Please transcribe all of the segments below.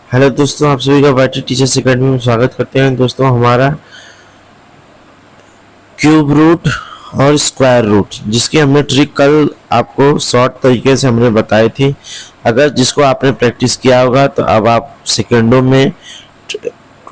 Hello दोस्तों, आप सभी का बैटरी टीचर्स अकेडमी में स्वागत करते हैं। दोस्तों, हमारा क्यूब रूट और स्क्वायर रूट जिसकी हमने ट्रिक कल आपको शॉर्ट तरीके से हमने बताई थी। अगर जिसको आपने प्रैक्टिस किया होगा तो अब आप सेकंडों में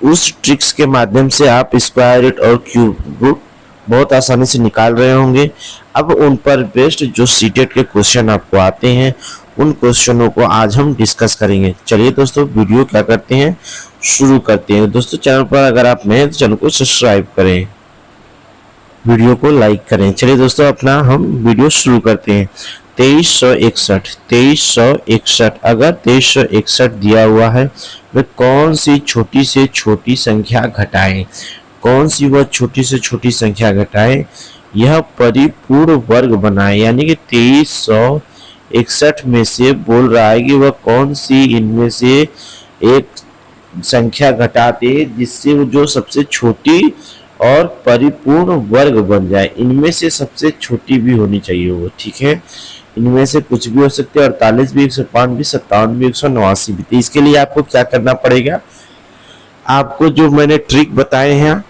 उस ट्रिक्स के माध्यम से आप स्क्वायर रूट और क्यूब रूट बहुत आसानी से निकाल रहे होंगे। अब उन पर बेस्ड जो सीटेट के क्वेश्चन आपको आते हैं उन क्वेश्चनों को आज हम डिस्कस करेंगे। चलिए दोस्तों, वीडियो क्या करते हैं शुरू करते हैं। दोस्तों, चैनल पर अगर आप नए हैं तो चैनल को सब्सक्राइब करें, वीडियो को लाइक करें। चलिए दोस्तों, अपना हम वीडियो शुरू करते हैं। 2361 अगर 2361 दिया हुआ है वे कौन सी छोटी से छोटी संख्या घटाएं। कौन सी वह छोटी से छोटी संख्या घटाएं यह परिपूर्ण वर्ग बनाए। यानी कि 2361 में से बोल रहा है कि वह कौन सी इनमें से एक संख्या घटा दे जिससे वो जो सबसे छोटी और परिपूर्ण वर्ग बन जाए। इनमें से सबसे छोटी भी होनी चाहिए वो, ठीक है। इनमें से कुछ भी हो सकते हैं, 48 भी, 105 भी, 57 भी, 189 भी। तो इसके लिए आपको क्या करना पड़ेगा, आपको जो मैंने ट्रिक बताए हैं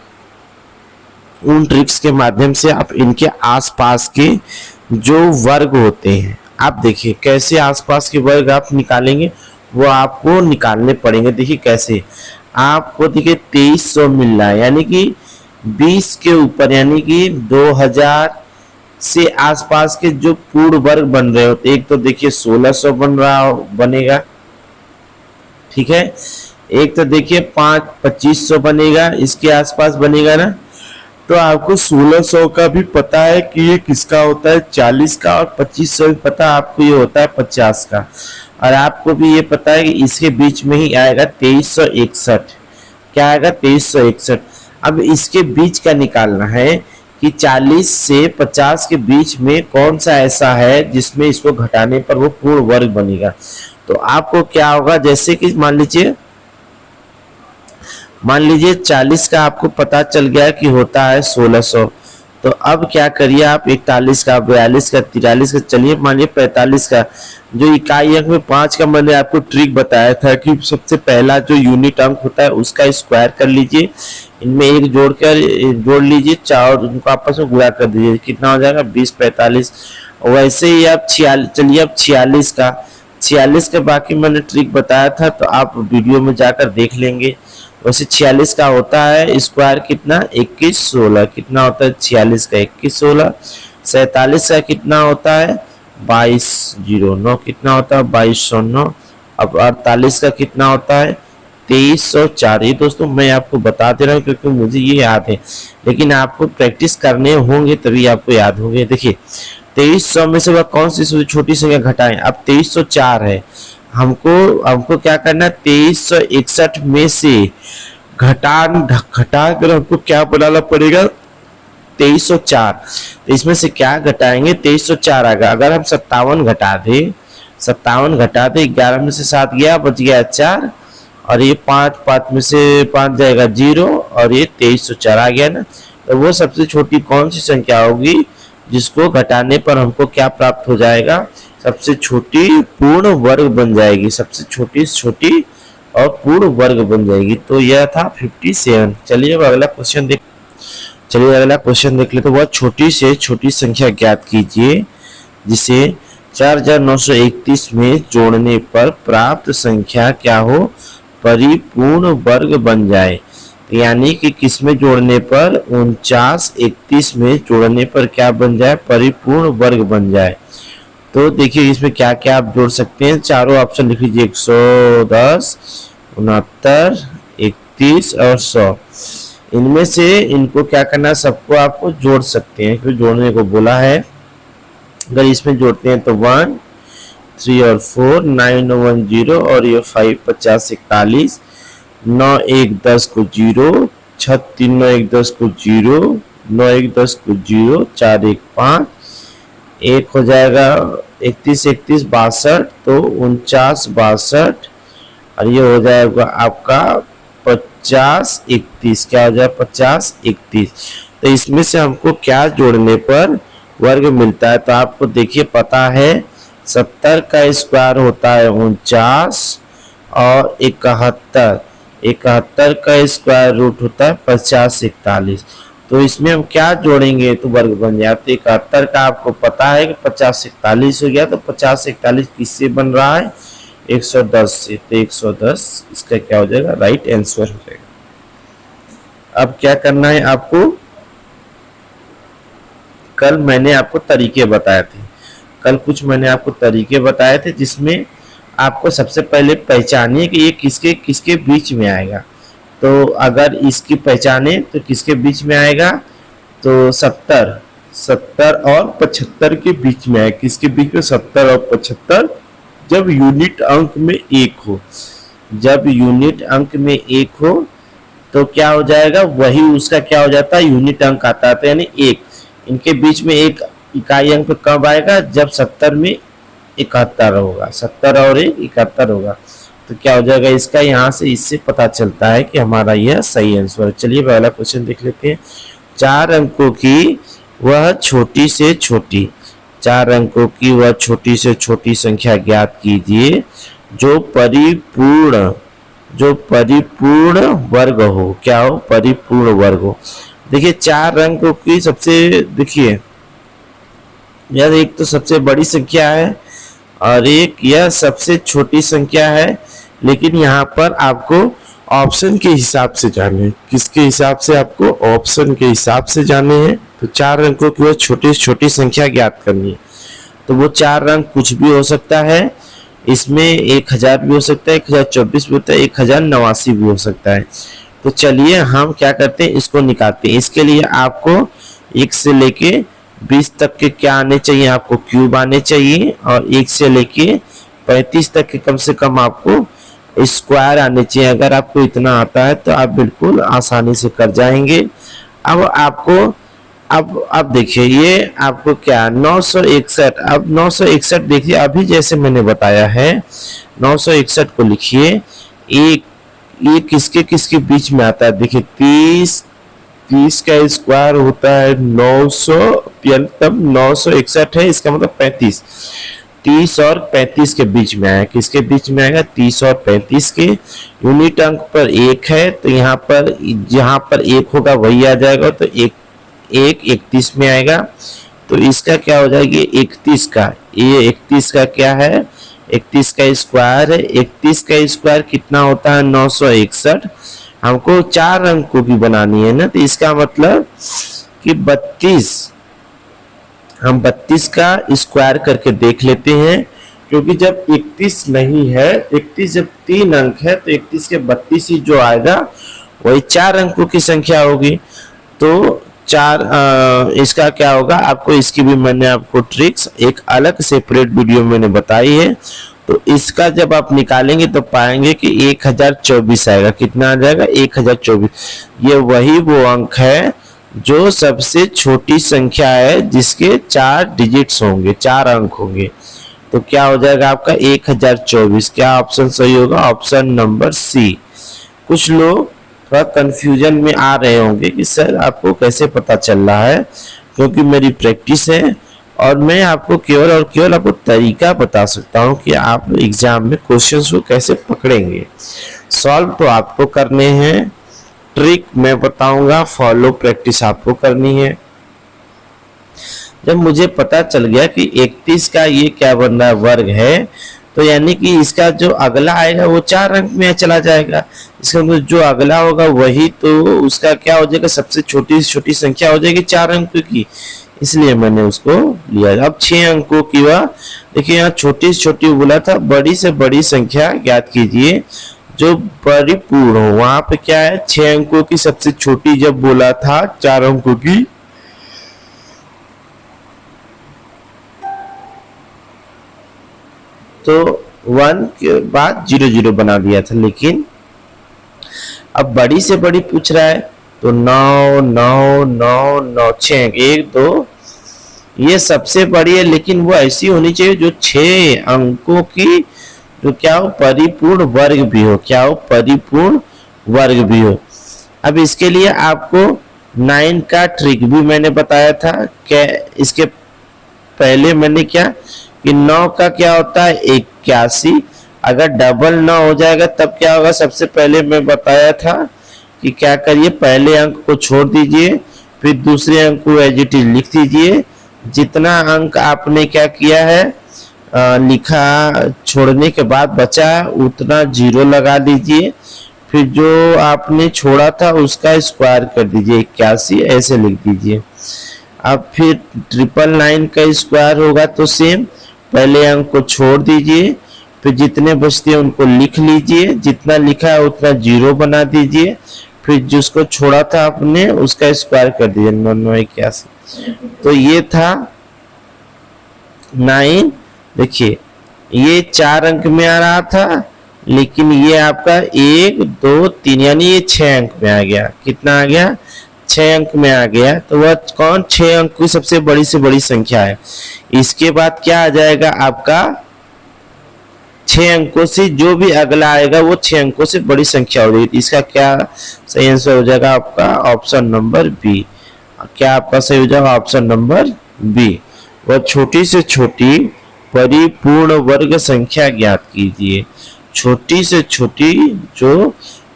उन ट्रिक्स के माध्यम से आप इनके आसपास के जो वर्ग होते हैं, आप देखिए कैसे आसपास के वर्ग आप निकालेंगे, वो आपको निकालने पड़ेंगे। देखिए कैसे आपको, देखिए 2300 मिल रहा है, यानी कि 20 के ऊपर, यानी कि 2000 से आसपास के जो पूर्ण वर्ग बन रहे होते, एक तो देखिए 1600 बनेगा, ठीक है। एक तो देखिए 2500 बनेगा, इसके आसपास बनेगा ना। तो आपको 1600 का भी पता है कि ये किसका होता है, 40 का, और 2500 भी पता है आपको ये होता है 50 का। और आपको भी ये पता है कि इसके बीच में ही आएगा 2361। क्या आएगा, 2361। अब इसके बीच का निकालना है कि 40 से 50 के बीच में कौन सा ऐसा है जिसमें इसको घटाने पर वो पूर्ण वर्ग बनेगा। तो आपको क्या होगा, जैसे कि मान लीजिए 40 का आपको पता चल गया कि होता है 1600। तो अब क्या करिए आप, 41 का, 42 का, 43 का, चलिए मानिए 45 का। जो इकाई अंक में 5 का मैंने आपको ट्रिक बताया था कि सबसे पहला जो यूनिट अंक होता है उसका स्क्वायर कर लीजिए, इनमें एक जोड़ लीजिए, चार उनको आपस में गुणा कर दीजिए, कितना हो जाएगा 20, 45। वैसे ही आप 46, चलिए अब 46 का बाकी मैंने ट्रिक बताया था तो आप वीडियो में जाकर देख लेंगे। वैसे 46 का होता है स्क्वायर कितना, 21, 16। कितना होता है 46 का, 21, 16। 47 का कितना होता है 2209। कितना होता है 2209। अब 48 का कितना होता है 2304। ये दोस्तों मैं आपको बता दे रहा हूँ क्योंकि मुझे ये याद है, लेकिन आपको प्रैक्टिस करने होंगे तभी आपको याद होंगे। देखिए 2300 में से वह कौन सी छोटी संख्या घटाएं। अब 2304 है, हमको क्या करना है, 2361 में से घटा कर हमको क्या बनाना पड़ेगा, 2304। तो इसमें से क्या घटाएंगे, 2304 आएगा। अगर हम 57 घटा दे, 11 में से 7 गया, बच गया 4, और ये 5 में से 5 जाएगा 0, और ये 2304 आ गया ना। तो वो सबसे छोटी कौन सी संख्या होगी जिसको घटाने पर हमको क्या प्राप्त हो जाएगा, सबसे छोटी पूर्ण वर्ग बन जाएगी। सबसे छोटी और पूर्ण वर्ग बन जाएगी। तो यह था 57। चलिए अब अगला क्वेश्चन देख लेते। वह छोटी से छोटी संख्या ज्ञात कीजिए जिसे 4931 में जोड़ने पर प्राप्त संख्या क्या हो, परिपूर्ण वर्ग बन जाए। यानी कि किसमें जोड़ने पर, 4931 में जोड़ने पर क्या बन जाए, परिपूर्ण वर्ग बन जाए। तो देखिए इसमें क्या क्या आप जोड़ सकते हैं, चारों ऑप्शन लिख लीजिए, 110, 69, 31 और 100। इनमें से इनको क्या करना है, सबको आपको जोड़ सकते हैं, क्योंकि जोड़ने को बोला है। अगर इसमें जोड़ते हैं तो 1, 3 और 4, 9 और 1 0, और ये 5, 50, 41, 9 1 10 को 0, 6 3 9 1 10 को 0, 9 1 10 को 0, 4 1 5, एक हो जाएगा 31 31 62, तो 49 62, और ये हो जाएगा आपका 50 31। क्या हो जाएगा 50 31। तो इसमें से हमको क्या जोड़ने पर वर्ग मिलता है, तो आपको देखिए पता है 70 का स्क्वायर होता है 49, और 71, 71 का स्क्वायर रूट होता है 5041। तो इसमें हम क्या जोड़ेंगे तो वर्ग बन जाए। तो 71 का आपको पता है कि 5041 हो गया, तो 5041 किससे बन रहा है 110 से, तो 110 इसका क्या हो जाएगा राइट आंसर हो जाएगा। अब क्या करना है आपको, कल मैंने आपको तरीके बताए थे, कल कुछ मैंने आपको तरीके बताए थे जिसमें आपको सबसे पहले पहचानिए कि ये किसके किसके बीच में आएगा। तो अगर इसकी पहचाने तो किसके बीच में आएगा, तो 70 और 75 के बीच में है। किसके बीच में 70 और 75, जब यूनिट अंक में एक हो, जब यूनिट अंक में एक हो तो क्या हो जाएगा, वही उसका क्या हो जाता है यूनिट अंक आता है, यानी एक। इनके बीच में एक इकाई अंक कब आएगा, जब 70 में 71 होगा, 70 और 71 होगा। तो क्या हो जाएगा इसका, यहाँ से इससे पता चलता है कि हमारा यह सही आंसर है। चलिए पहला क्वेश्चन देख लेते हैं। 4 अंकों की वह छोटी से छोटी, 4 अंकों की वह छोटी से छोटी संख्या ज्ञात कीजिए जो परिपूर्ण वर्ग हो। क्या हो, परिपूर्ण वर्ग हो। देखिए 4 अंकों की सबसे, देखिए यार एक तो सबसे बड़ी संख्या है और एक यह सबसे छोटी संख्या है, लेकिन यहाँ पर आपको ऑप्शन के हिसाब से जाने, किसके हिसाब से, आपको ऑप्शन के हिसाब से जाने हैं। तो 4 अंकों की वह छोटी से छोटी संख्या ज्ञात करनी है। तो वो 4 अंक कुछ भी हो सकता है, इसमें 1000 भी हो सकता है, 1024 भी होता है, 1089 भी हो सकता है। तो चलिए हम क्या करते हैं, इसको निकालते हैं। इसके लिए आपको 1 से लेके 20 तक के क्या आने चाहिए, आपको क्यूब आने चाहिए, और 1 से लेके 35 तक के कम से कम आपको स्क्वायर आने चाहिए। अगर आपको इतना आता है तो आप बिल्कुल आसानी से कर जाएंगे। अब आपको अब देखिए ये आपको क्या 961, अब 961 देखिए अभी जैसे मैंने बताया है 961 को लिखिए। एक ये किसके किसके बीच में आता है, देखिए 30 का स्क्वायर होता है 900, तब 961 है, इसका मतलब 35। 30 और 35 के बीच में आएगा, किसके बीच में आएगा 30 और 35 के। यूनिट अंक पर 1 है तो यहाँ पर जहां पर 1 होगा वही आ जाएगा, तो 31 में आएगा। तो इसका क्या हो जाएगी 31 का, ये 31 का क्या है 31 का स्क्वायर है। 31 का स्क्वायर कितना होता है 961। हमको 4 अंकों की बनानी है ना, तो इसका मतलब कि 32, हम 32 का स्क्वायर करके देख लेते हैं। क्योंकि जब 31 नहीं है, 31 जब 3 अंक है तो 31 के 32 ही जो आएगा वही 4 अंकों की संख्या होगी। तो इसका क्या होगा, आपको इसकी भी मैंने आपको ट्रिक्स एक अलग सेपरेट वीडियो मैंने बताई है। तो इसका जब आप निकालेंगे तो पाएंगे कि 1024 आएगा। कितना आ जाएगा 1024। ये वही वो अंक है जो सबसे छोटी संख्या है जिसके 4 डिजिट्स होंगे, 4 अंक होंगे। तो क्या हो जाएगा आपका 1024। क्या ऑप्शन सही होगा, ऑप्शन नंबर सी। कुछ लोग थोड़ा कंफ्यूजन में आ रहे होंगे कि सर आपको कैसे पता चल रहा है, क्योंकि मेरी प्रैक्टिस है और मैं आपको केवल और केवल आपको तरीका बता सकता हूं कि आप एग्जाम में क्वेश्चंस को कैसे पकड़ेंगे। सॉल्व तो आपको करने हैं, ट्रिक मैं बताऊंगा, फॉलो प्रैक्टिस आपको करनी है। जब मुझे पता चल गया कि 31 का ये क्या बन रहा है वर्ग है, तो यानी कि इसका जो अगला आएगा वो 4 अंक में चला जाएगा। इसका मतलब जो अगला होगा वही तो उसका क्या हो जाएगा, सबसे छोटी से छोटी संख्या हो जाएगी 4 अंक की, इसलिए मैंने उसको लिया। अब 6 अंकों की वह, देखिए यहाँ छोटी से छोटी बोला था, बड़ी से बड़ी संख्या ज्ञात कीजिए जो परिपूर्ण हो। वहां पे क्या है 6 अंकों की सबसे छोटी जब बोला था 4 अंकों की, तो 1 के बाद 0 बना दिया था। लेकिन अब बड़ी से बड़ी पूछ रहा है तो 9 9 9 9 6 1 2 ये सबसे बड़ी है, लेकिन वो ऐसी होनी चाहिए जो 6 अंकों की जो क्या हो परिपूर्ण वर्ग भी हो, क्या हो परिपूर्ण वर्ग भी हो। अब इसके लिए आपको 9 का ट्रिक भी मैंने बताया था। क्या इसके पहले मैंने क्या कि 9 का क्या होता है 81, अगर डबल ना हो जाएगा तब क्या होगा, सबसे पहले मैं बताया था कि क्या करिए, पहले अंक को छोड़ दीजिए, फिर दूसरे अंक को एज इट इज लिख दीजिए। जितना अंक आपने क्या किया है, लिखा, छोड़ने के बाद बचा उतना 0 लगा दीजिए, फिर जो आपने छोड़ा था उसका स्क्वायर कर दीजिए 81, ऐसे लिख दीजिए। अब फिर 999 का स्क्वायर होगा तो सेम, पहले अंक को छोड़ दीजिए, फिर जितने बचते हैं उनको लिख लीजिए, जितना लिखा है उतना 0 बना दीजिए, फिर जिसको छोड़ा था आपने उसका स्क्वायर कर दीजिए 9981। तो ये था 9। देखिए ये 4 अंक में आ रहा था, लेकिन ये आपका 1 2 3 यानी ये 6 अंक में आ गया। कितना आ गया, 6 अंक में आ गया। तो वह कौन 6 अंक की सबसे बड़ी से बड़ी संख्या है। इसके बाद क्या आ जाएगा आपका, 6 अंकों से जो भी अगला आएगा वो 6 अंकों से बड़ी संख्या हो जाएगी। इसका क्या सही आंसर हो जाएगा आपका ऑप्शन नंबर बी। क्या आपका सही हो जाएगा ऑप्शन नंबर बी। वह छोटी से छोटी परिपूर्ण वर्ग संख्या ज्ञात कीजिए। छोटी से छोटी जो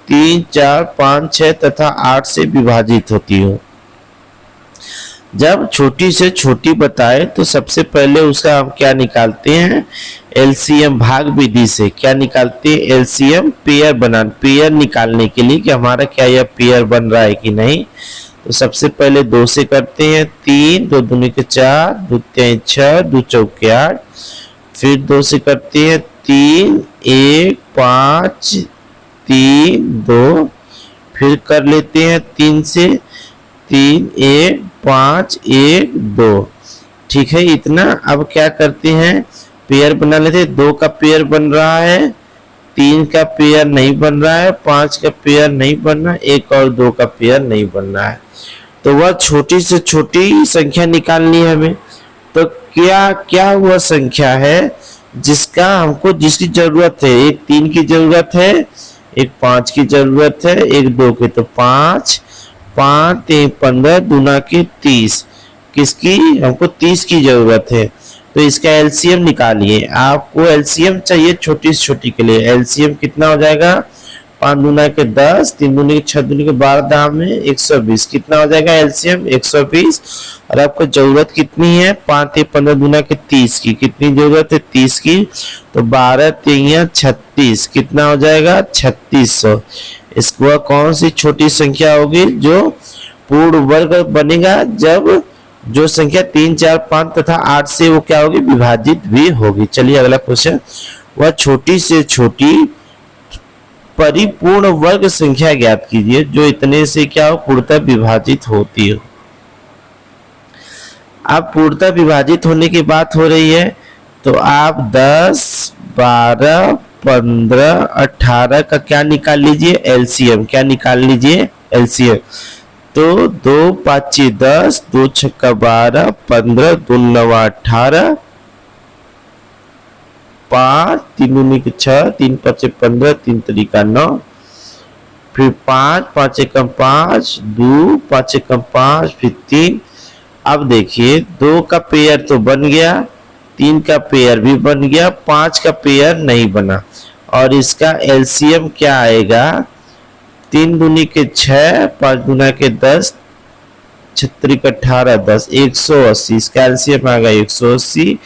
3 4 5 6 तथा 8 से विभाजित होती हो। जब छोटी से छोटी बताए तो सबसे पहले उसका हम क्या निकालते हैं, एलसीएम भाग विधि से क्या निकालते हैं, एलसीएम पेयर निकालने के लिए कि हमारा क्या यह पेयर बन रहा है कि नहीं। तो सबसे पहले 2 से करते हैं, 3 2 दूनी के 4 2 3 6 2 चौके 8। फिर 2 से करते हैं 3 1 5 3 2। फिर कर लेते हैं 3 से 3 1 5 1 2। ठीक है इतना। अब क्या करते हैं, पेयर बना लेते हैं। 2 का पेयर बन रहा है, 3 का पेयर नहीं बन रहा है, 5 का पेयर नहीं बन रहा है, 1 और 2 का पेयर नहीं बन रहा है। तो वह छोटी से छोटी संख्या निकालनी है हमें। तो क्या क्या वह संख्या है जिसका हमको जिसकी जरूरत है। एक 3 की जरूरत है, एक 5 की जरूरत है, एक 2 की। तो 5 5 3 15 दूना के 30। किसकी, हमको 30 की जरूरत है। तो इसका एलसीएम निकालिए। आपको एलसीएम चाहिए छोटी से छोटी के लिए। एलसीएम कितना हो जाएगा, 5 दूना के 10 3 दूनी के 6 दूनी के 12 दाम में 120। कितना हो जाएगा एलसीएम 120। और आपको जरूरत कितनी है, 5 3 15 दूना के 30 की। कितनी जरूरत है 30 की। तो 12 3 36। कितना हो जाएगा 3600। इसको कौन सी छोटी संख्या होगी जो पूर्ण वर्ग बनेगा, जब जो संख्या 3 4 5 तथा 8 से वो क्या होगी, विभाजित भी होगी। चलिए अगला क्वेश्चन, वह छोटी से छोटी परिपूर्ण वर्ग संख्या ज्ञात कीजिए जो इतने से क्या हो, पूर्णतः विभाजित होती हो। अब पूर्णतः विभाजित होने की बात हो रही है, तो आप 10 12 15 18 का क्या निकाल लीजिए, एलसीएम। क्या निकाल लीजिए, एलसीएम। तो 2 5 10 2 6 12 15 2 9 18 5 3 दूनी के 6 3 5 15 3 तरीका 9। फिर 5 5 एकम 5 2 5 एकम 5 फिर 3। अब देखिए 2 का पेयर तो बन गया, 3 का पेयर भी बन गया, 5 का पेयर नहीं बना। और इसका एलसीएम क्या आएगा, 3 दूनी के 6 5 दूना के 10 36 18 10 180। इसका एलसीएम आ गया 180।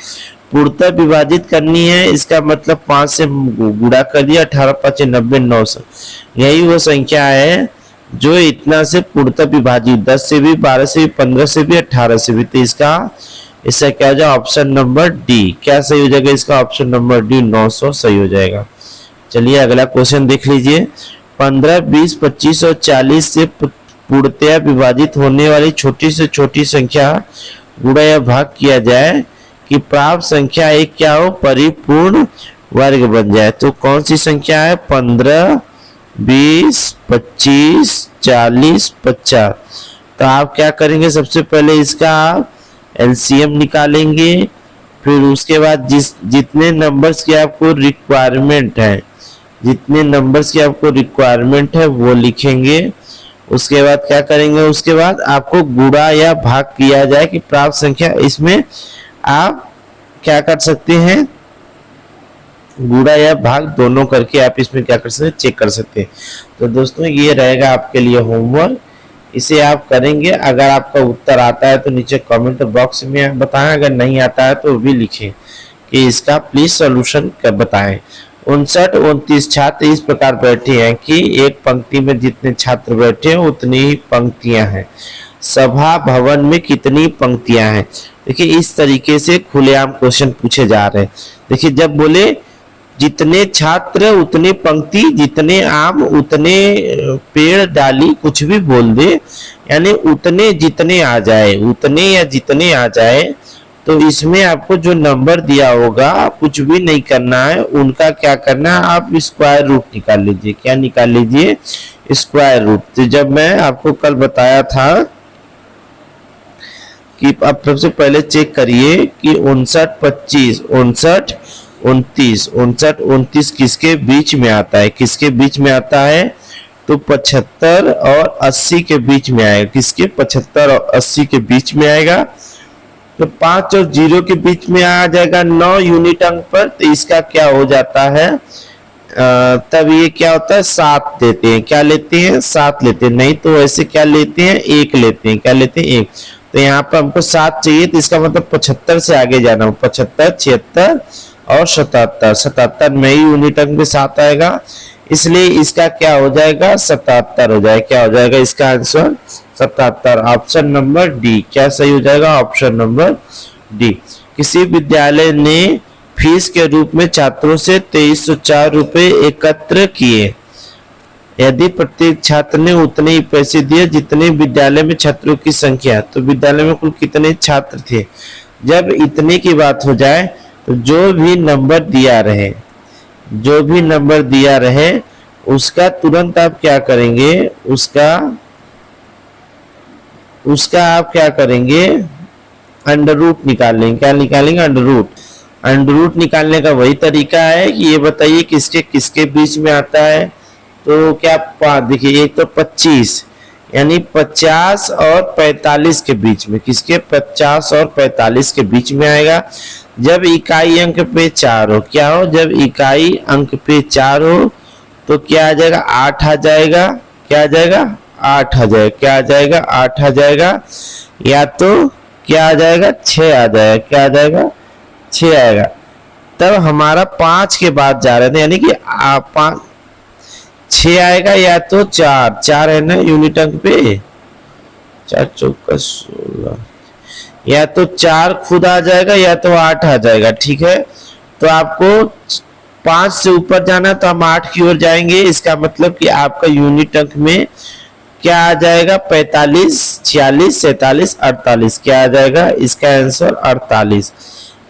पूर्णतः विभाजित करनी है, इसका मतलब 5 से गुणा कर दिया, 18 5 90 900। यही वो संख्या है जो इतना से पूर्णतः विभाजित, 10 से भी 12 से भी 15 से भी 18 से भी। तो इसका क्या हो जाएगा ऑप्शन नंबर डी। क्या सही हो जाएगा इसका ऑप्शन नंबर डी 900 सही हो जाएगा। चलिए अगला क्वेश्चन देख लीजिए। 15 20 25 और 40 से पूर्णतः विभाजित होने वाली छोटी से छोटी संख्या गुणा या भाग किया जाए कि प्राप्त संख्या एक क्या हो, परिपूर्ण वर्ग बन जाए। तो कौन सी संख्या है, 15 20 25 40 50। तो आप क्या करेंगे, सबसे पहले इसका आप एलसीएम निकालेंगे। फिर उसके बाद जितने नंबर्स की आपको रिक्वायरमेंट है, जितने नंबर्स की आपको रिक्वायरमेंट है वो लिखेंगे। उसके बाद क्या करेंगे, उसके बाद आपको गुणा या भाग किया जाए कि प्राप्त संख्या। इसमें आप क्या कर सकते हैं, गुणा या भाग दोनों करके आप इसमें क्या कर सकते हैं, चेक कर सकते हैं। तो दोस्तों ये रहेगा आपके लिए होमवर्क, इसे आप करेंगे। अगर आपका उत्तर आता है तो नीचे कमेंट बॉक्स में बताएं, अगर नहीं आता है तो भी लिखें कि इसका प्लीज सॉल्यूशन बताएं। 59 29 छात्र इस प्रकार बैठे हैं कि एक पंक्ति में जितने छात्र बैठे हैं उतनी ही पंक्तियां हैं। सभा भवन में कितनी पंक्तियां हैं? देखिए इस तरीके से खुलेआम क्वेश्चन पूछे जा रहे हैं। देखिए जब बोले जितने छात्र उतने पंक्ति, जितने आम उतने पेड़ डाली, कुछ भी बोल दे, यानी उतने जितने आ जाए, उतने या जितने आ जाए, तो इसमें आपको जो नंबर दिया होगा कुछ भी नहीं करना है, उनका क्या करना है, आप स्क्वायर रूट निकाल लीजिए। क्या निकाल लीजिए? Square root. तो जब मैं आपको कल बताया था कि आप सबसे पहले चेक करिए कि 59 25 59 29 59 29 किसके बीच में आता है? किसके बीच में आता है? तो 75 और 80 के बीच में आएगा। किसके? 75 और 80 के बीच में आएगा। तो 5 और 0 के बीच में आ जाएगा 9 यूनिट अंक पर। तो इसका क्या हो जाता है, तब ये क्या होता है, 7 लेते हैं। क्या लेते हैं? 7 लेते हैं। नहीं तो ऐसे क्या लेते हैं, 1 लेते हैं। क्या लेते हैं? 1। तो यहाँ पर हमको 7 चाहिए, तो इसका मतलब 75 से आगे जाना हो। 75 76 और 77 77 में ही यूनिट अंक में 7 आएगा, इसलिए इसका क्या हो जाएगा, 77 हो जाएगा। क्या हो जाएगा इसका आंसर? 77। Option number D. क्या सही हो जाएगा? Option number D. किसी विद्यालय ने फीस के रूप में छात्रों से 2304 रुपए एकत्र किए। यदि प्रत्येक छात्र ने उतने ही पैसे दिए जितने विद्यालय में छात्रों की संख्या, तो विद्यालय में कुल कितने छात्र थे? जब इतने की बात हो जाए तो जो भी नंबर दिया रहे, जो भी नंबर दिया रहे उसका तुरंत आप क्या करेंगे, उसका आप क्या करेंगे, अंडर रूट निकाल लेंगे। क्या निकालेंगे? Under root. अंडर रूट निकालने का वही तरीका है कि ये बताइए किसके किसके बीच में आता है। तो क्या देखिए, एक तो 25 यानी 50 और 45 के बीच में, किसके? 50 और 45 के बीच में आएगा। जब इकाई अंक पे 4 हो, क्या हो? जब इकाई अंक पे 4 हो तो क्या आ जाएगा? 8 आ जाएगा। क्या आ जाएगा? 8 आ जाएगा। क्या आ जाएगा? 8 आ जाएगा। या तो क्या आ जाएगा? 6 आ जाएगा। क्या आ जाएगा? 6 आएगा। तब हमारा 5 के बाद जा रहे थे, यानी कि 6 आएगा या तो 4 है ना यूनिट अंक पे, 4 चौका 16, या तो 4 खुद आ जाएगा या तो 8 आ जाएगा। ठीक है, तो आपको 5 से ऊपर जाना तो हम 8 की ओर जाएंगे। इसका मतलब कि आपका यूनिट अंक में क्या आ जाएगा? 45 46 47 48। क्या आ जाएगा? इसका आंसर 48।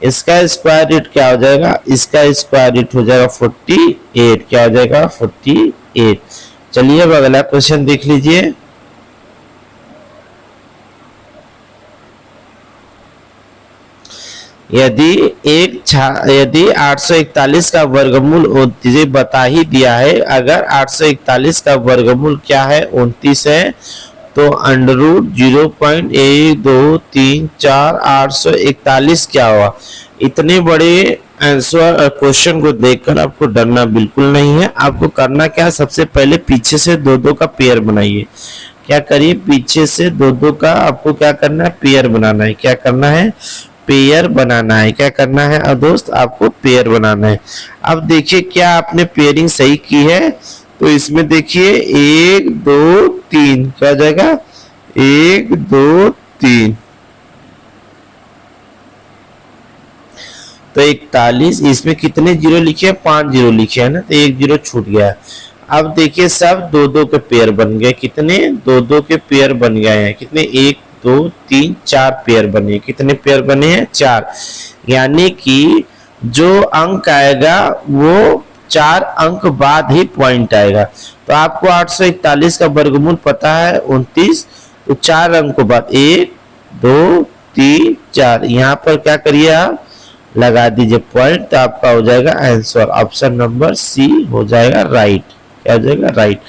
इसका स्क्वायर रूट क्या हो जाएगा? इसका स्क्वायर रूट हो जाएगा 48। क्या हो जाएगा? 48। चलिए अब अगला क्वेश्चन देख लीजिए। यदि 841 का वर्गमूल 29 बता ही दिया है, अगर 841 का वर्गमूल क्या है? 29 है, तो अंडर रूट 0.1234 841 क्या हुआ? इतने बड़े आंसर क्वेश्चन को देखकर आपको डरना बिल्कुल नहीं है। आपको करना क्या है, सबसे पहले पीछे से 2-2 का पेयर बनाइए। क्या करिए? पीछे से 2-2 का आपको क्या करना है? पेयर बनाना है। क्या करना है? पेयर बनाना है। क्या करना है अब दोस्त? आपको पेयर बनाना है। अब देखिए क्या आपने पेयरिंग सही की है, तो इसमें देखिए 1 2 3 क्या हो जाएगा? 1 2 3 तो 41। इसमें कितने जीरो लिखे हैं? 5 जीरो लिखे हैं ना, तो 1 जीरो छूट गया। अब देखिए सब 2-2 के पेयर बन गए। कितने? 2-2 के पेयर बन गए हैं। कितने? 1 2 3 4 पेयर बने। कितने पेयर बने हैं? 4। यानी कि जो अंक आएगा वो 4 अंक बाद ही पॉइंट आएगा। तो आपको 841 का वर्गमूल पता है 29, तो 4 अंकों बाद 1 2 3 4 यहाँ पर क्या करिए आप? लगा दीजिए पॉइंट, तो आपका हो जाएगा आंसर। ऑप्शन नंबर सी हो जाएगा राइट। क्या हो जाएगा? राइट।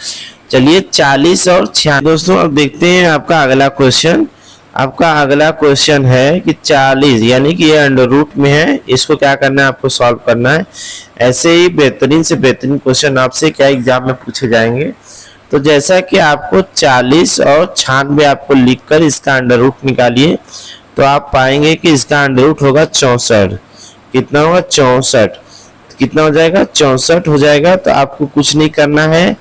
चलिए 40 और 96 दोस्तों अब देखते हैं आपका अगला क्वेश्चन। आपका अगला क्वेश्चन है कि 40 यानी कि ये अंडर रूट में है, इसको क्या करना है, आपको सॉल्व करना है। ऐसे ही बेहतरीन से बेहतरीन क्वेश्चन आपसे क्या एग्जाम में पूछे जाएंगे। तो जैसा कि आपको 40 और 96 आपको लिखकर इसका अंडर रूट निकालिए, तो आप पाएंगे कि इसका अंडर रूट होगा 64। कितना होगा, 64। कितना हो जाएगा, 64 हो जाएगा। तो आपको कुछ नहीं करना है,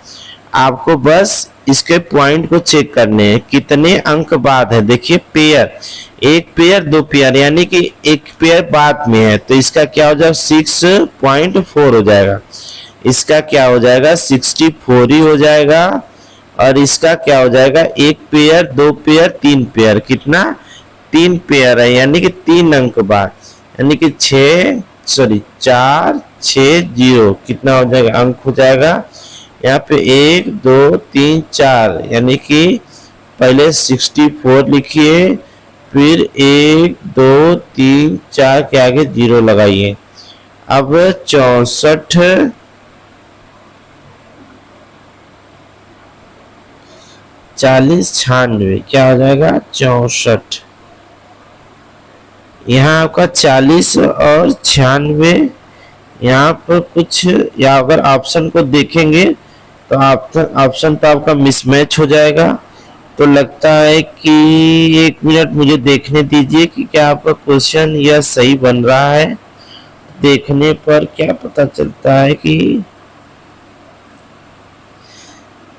आपको बस इसके पॉइंट को चेक करने हैं, कितने अंक बाद है। देखिए पेयर, एक पेयर दो पेयर, यानी कि एक पेयर बाद में है, तो इसका क्या हो जाएगा, 6.4 हो जाएगा। इसका क्या हो जाएगा, 64 ही हो जाएगा। और इसका क्या हो जाएगा, एक पेयर दो पेयर तीन पेयर, कितना, 3 पेयर है, यानी कि 3 अंक बाद, यानी कि 4 6 0 कितना हो जाएगा, अंक हो जाएगा। यहाँ पे 1 2 3 4, यानी कि पहले 64 लिखिए, फिर 1 2 3 4 के आगे 0 लगाइए। अब 64 40 96 क्या हो जाएगा, 64। यहाँ आपका 40 और 96, यहाँ पर कुछ, या अगर ऑप्शन को देखेंगे तो ऑप्शन तो आपका मिसमैच हो जाएगा। तो लगता है कि 1 मिनट मुझे देखने दीजिए कि क्या आपका क्वेश्चन यह सही बन रहा है। देखने पर क्या पता चलता है कि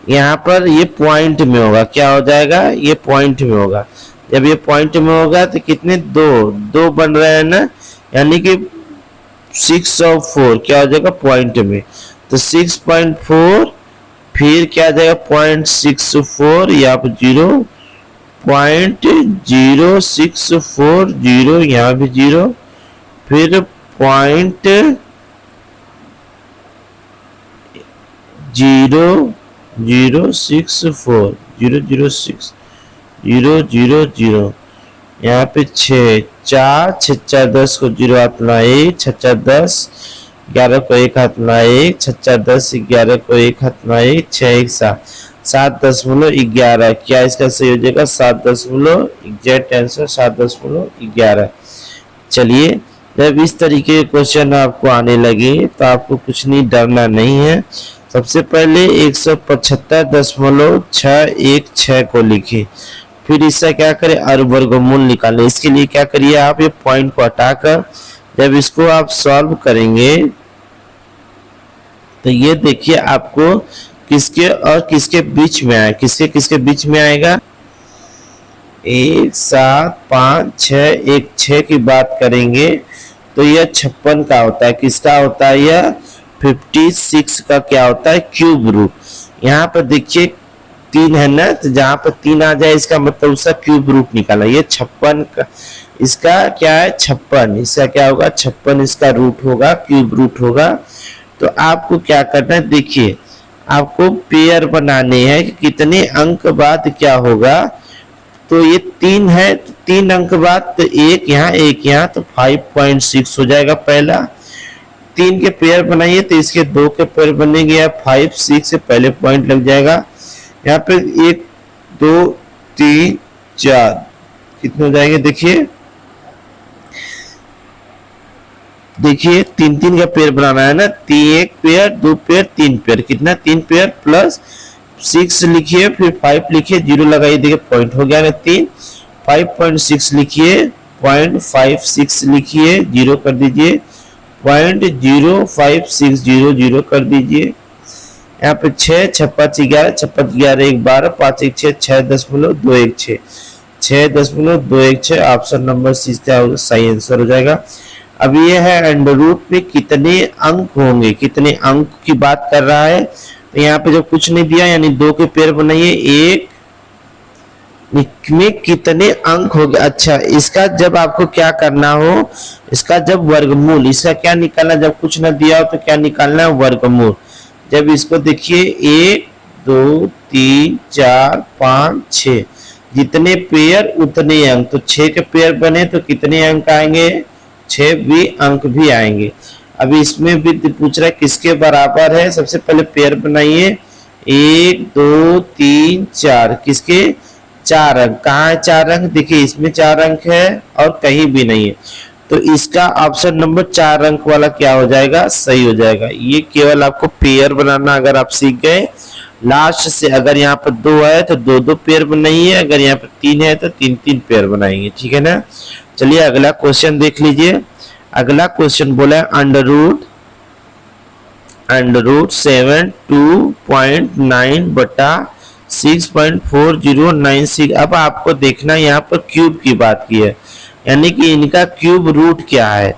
यहाँ पर ये पॉइंट में होगा, क्या हो जाएगा, ये पॉइंट में होगा। जब ये पॉइंट में होगा तो कितने, दो बन रहे हैं ना, यानी कि 6 और 4 क्या हो जाएगा, पॉइंट में। तो 6.4, फिर क्या आ जाएगा, 0.64, यहाँ पर 0.0640, यहाँ भी 0, फिर 0.006 006 000, यहाँ पे 6 4 6 4 10 को 0 हाथ में 1 6 4 10, 11 को 1 हाथ में 1 6 4 10, 11 को 1 हाथ में 1 6 1 7 7.11, क्या इसका सही हो जाएगा, 7.11, एग्जैक्ट आंसर 7.11। चलिए, जब इस तरीके के क्वेश्चन आपको आने लगे तो आपको कुछ नहीं, डरना नहीं है। सबसे पहले 175.616 को लिखिए, फिर इससे क्या करें, वर्गमूल निकालें। इसके लिए क्या करिए, आप ये पॉइंट को हटाकर जब इसको आप सॉल्व करेंगे तो ये देखिए आपको किसके और किसके बीच में आए, किसके किसके बीच में आएगा। 1 7 5 6 1 6 की बात करेंगे तो यह 56 का होता है, किसका होता है, यह 56 का क्या होता है, क्यूब रूट। यहाँ पर देखिए 3 है ना, तो जहां पर 3 आ जाए इसका मतलब उसका क्यूब रूट निकाला। ये 56 का, इसका क्या है, 56, इसका क्या होगा, 56 इसका रूट होगा, क्यूब रूट होगा। तो आपको क्या करना है, देखिए आपको पेयर बनाने हैं कि कितने अंक बाद क्या होगा। तो ये 3 है, तो 3 अंक बाद, तो एक यहाँ एक यहाँ, तो 5.6 हो जाएगा पहला। 3 के पेयर बनाइए तो इसके 2 के पेयर बनेंगे, या 5 6 से पहले पॉइंट लग जाएगा। यहाँ पे 1 2 3 4 कितने हो जाएंगे, देखिए 3 का पेयर बनाना है ना, 1 पेयर 2 पेयर 3 पेयर, कितना 3 पेयर प्लस 6 लिखिए, फिर 5 लिखिए, 0 लगाइए, देखिए पॉइंट हो गया ना 3। 5.6 लिखिए, 0.56 लिखिए, 0 कर दीजिए, 0.05600 कर दीजिए। यहाँ पे 6 6 5 11 6 5 11 1 12 5 1 6 6.216 6.216, ऑप्शन नंबर सी का सही आंसर हो जाएगा। अब ये है अंडर रूट में कितने अंक होंगे, कितने अंक की बात कर रहा है। तो यहाँ पे जब कुछ नहीं दिया, यानी 2 के पेयर बनाइए, 1 में कितने अंक हो गए। अच्छा, इसका जब आपको क्या करना हो, इसका जब वर्गमूल, इसका क्या निकालना, जब कुछ ना दिया हो तो क्या निकालना है, वर्गमूल। जब इसको देखिए 1 2 3 4 5 6, जितने पेयर उतने अंक, तो 6 के पेयर बने तो कितने अंक आएंगे, 6 भी अंक भी आएंगे। अभी इसमें भी पूछ रहा है किसके बराबर है। सबसे पहले पेयर बनाइए, 1 2 3 4, किसके, 4 अंक। कहाँ है 4 अंक? देखिए इसमें 4 अंक है और कहीं भी नहीं है, तो इसका ऑप्शन नंबर 4 अंक वाला क्या हो जाएगा? सही हो जाएगा। ये केवल आपको पेयर बनाना अगर आप सीख गए लास्ट से, अगर यहाँ पर 2 है तो 2 पेयर बनाइए, अगर यहाँ पर 3 है तो 3 पेयर बनाएंगे, ठीक है ना। चलिए अगला क्वेश्चन देख लीजिए। अगला क्वेश्चन बोला है अंडर रूट 7 2.9 बटा 6.4096। अब आपको देखना यहाँ पर क्यूब की बात की है, यानी कि इनका क्यूब रूट क्या है।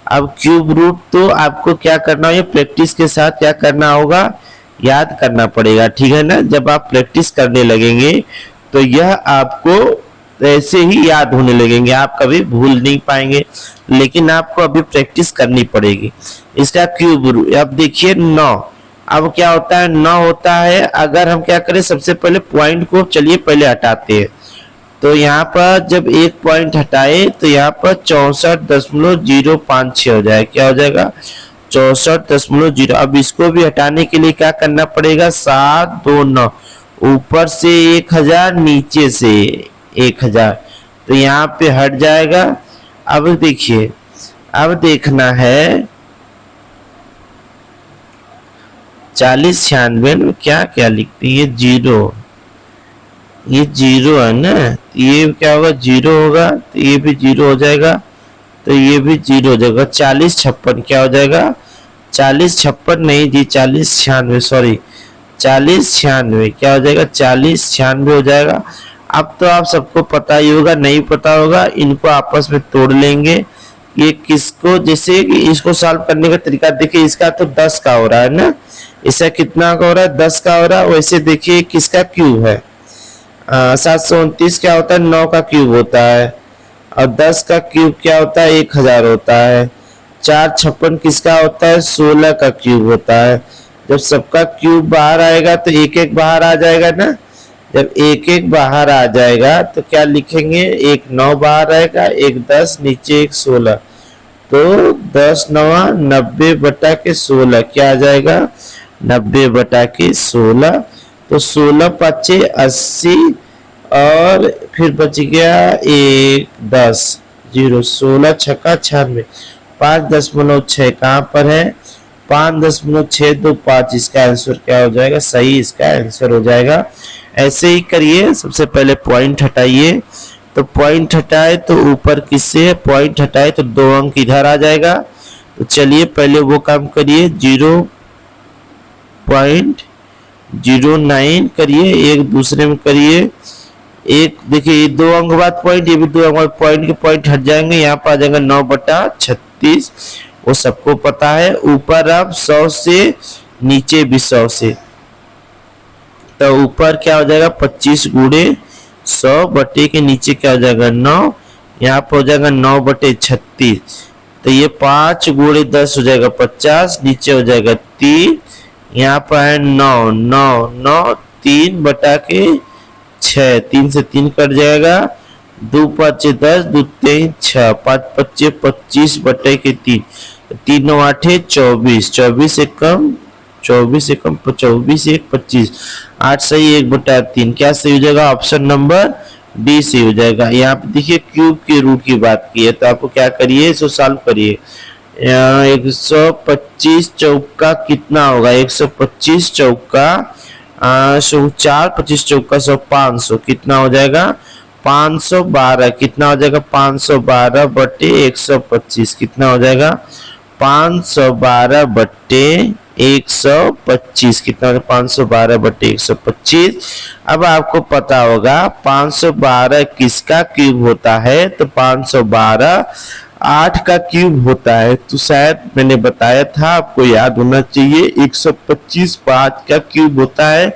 अब क्यूब रूट तो आपको क्या करना है, प्रैक्टिस के साथ क्या करना होगा, याद करना पड़ेगा, ठीक है ना। जब आप प्रैक्टिस करने लगेंगे तो यह आपको ऐसे ही याद होने लगेंगे, आप कभी भूल नहीं पाएंगे, लेकिन आपको अभी प्रैक्टिस करनी पड़ेगी। इसका क्यूब रूट अब देखिए 9। अब क्या होता है, 9 होता है, अगर हम क्या करें सबसे पहले पॉइंट को चलिए पहले हटाते हैं, तो यहाँ पर जब एक पॉइंट हटाए तो यहाँ पर 64.056 हो जाएगा। क्या हो जाएगा? 64.0। अब इसको भी हटाने के लिए क्या करना पड़ेगा, 729, ऊपर से 1000 नीचे से 1000, तो यहाँ पे हट जाएगा। अब देखिए, अब देखना है 4096 में क्या क्या लिखते हैं, ये जीरो है ना, ये क्या होगा, 0 होगा, तो ये भी 0 हो जाएगा, तो ये भी 0 हो जाएगा। 4056 क्या हो जाएगा, 4056 नहीं जी, 4096, सॉरी 4096 क्या हो जाएगा, 4096 हो जाएगा। अब तो आप सबको पता ही होगा, नहीं पता होगा इनको आपस में तोड़ लेंगे। ये किसको, जैसे कि इसको सॉल्व करने का तरीका देखिए, इसका तो 10 का हो रहा है ना, इसका कितना का हो रहा है, 10 का हो रहा है। वैसे देखिए किसका क्यूब है, 729 क्या होता है, 9 का क्यूब होता है, और 10 का क्यूब क्या होता है, 1000 होता है। 456 किसका होता है, 16 का क्यूब होता है। जब सबका क्यूब बाहर आएगा तो एक एक बाहर आ जाएगा ना, जब एक एक बाहर आ जाएगा तो क्या लिखेंगे, एक 9 बाहर आएगा, एक 10 नीचे एक 16, तो 10 9 90 बटा के 16 क्या आ जाएगा, 90 बटा के 16, तो 16 5 80, और फिर बच गया 1 10 0, 16 छक्का 96, 5.6 कहाँ पर है, 5.625, इसका आंसर क्या हो जाएगा, सही इसका आंसर हो जाएगा। ऐसे ही करिए, सबसे पहले पॉइंट हटाइए, तो पॉइंट हटाए तो ऊपर किससे पॉइंट हटाए तो 2 अंक इधर आ जाएगा। तो चलिए पहले वो काम करिए, 0.09 करिए, एक दूसरे में करिए, एक देखिए ये 2 अंक बाद पॉइंट, ये भी 2 अंक बाद पॉइंट के पॉइंट हट जाएंगे, यहाँ पर आ जाएगा 9 बटा 36, वो सबको पता है। ऊपर अब 100 से, नीचे भी 100 से, तो ऊपर क्या हो जाएगा 25 गुणे 100 बटे के नीचे क्या हो जाएगा 9, यहाँ पर हो जाएगा 9 बटे 36, तो ये 5 गुणे 10 हो जाएगा 50, नीचे हो जाएगा 3, यहाँ पर है 9 9 9, 3 बटा के 6, 3 से 3 कट जाएगा, 2 5 10, 2 3 6, 5 5 25 बटे के 3, 3 9 8 24, 24 एक कम 24 एक कम 24 एक 25, 8 सही 1 बटा 3, क्या सही हो जाएगा, ऑप्शन नंबर डी सही हो जाएगा। यहाँ पे देखिए क्यूब के रूट की बात की है, तो आपको क्या करिए, इसको सॉल्व करिए। 125 चौका कितना होगा, 125 चौका 4 25 चौका 100 500 कितना हो जाएगा, 512 कितना हो जाएगा, 512 बटे 125 कितना हो जाएगा, 512 बटे 125 कितना होगा, 512 बटे 125। अब आपको पता होगा 512 किसका क्यूब होता है, तो 512 8 का क्यूब होता है, तो शायद मैंने बताया था, आपको याद होना चाहिए। 125 5 का क्यूब होता है।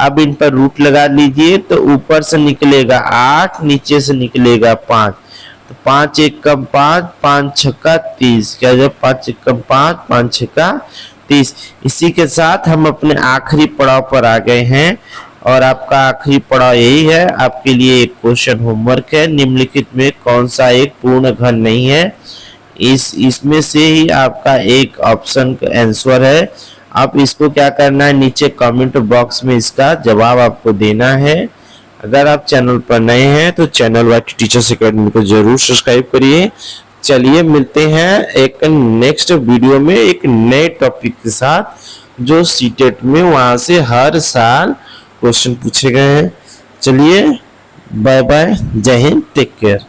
अब इन पर रूट लगा लीजिए, तो ऊपर से निकलेगा 8, नीचे से निकलेगा 5, तो 5 1 कम 5, 5 छक्का 30, क्या जब 5 1 कम 5, 5 छक्का 30। इसी के साथ हम अपने आखिरी पड़ाव पर आ गए हैं, और आपका आखिरी पड़ाव यही है। आपके लिए एक क्वेश्चन होमवर्क है, निम्नलिखित में कौन सा एक पूर्ण घन नहीं है, इसमें से ही आपका एक ऑप्शन का आंसर है। आप इसको क्या करना है, नीचे कमेंट बॉक्स में इसका जवाब आपको देना है। अगर आप चैनल पर नए हैं तो चैनल वाइटी टीचर्स अकेडमी को जरूर सब्सक्राइब करिए। चलिए मिलते हैं एक नेक्स्ट वीडियो में एक नए टॉपिक के साथ जो सीटेट में वहां से हर साल क्वेश्चन पूछे गए हैं। चलिए बाय बाय, जय हिंद, टेक केयर।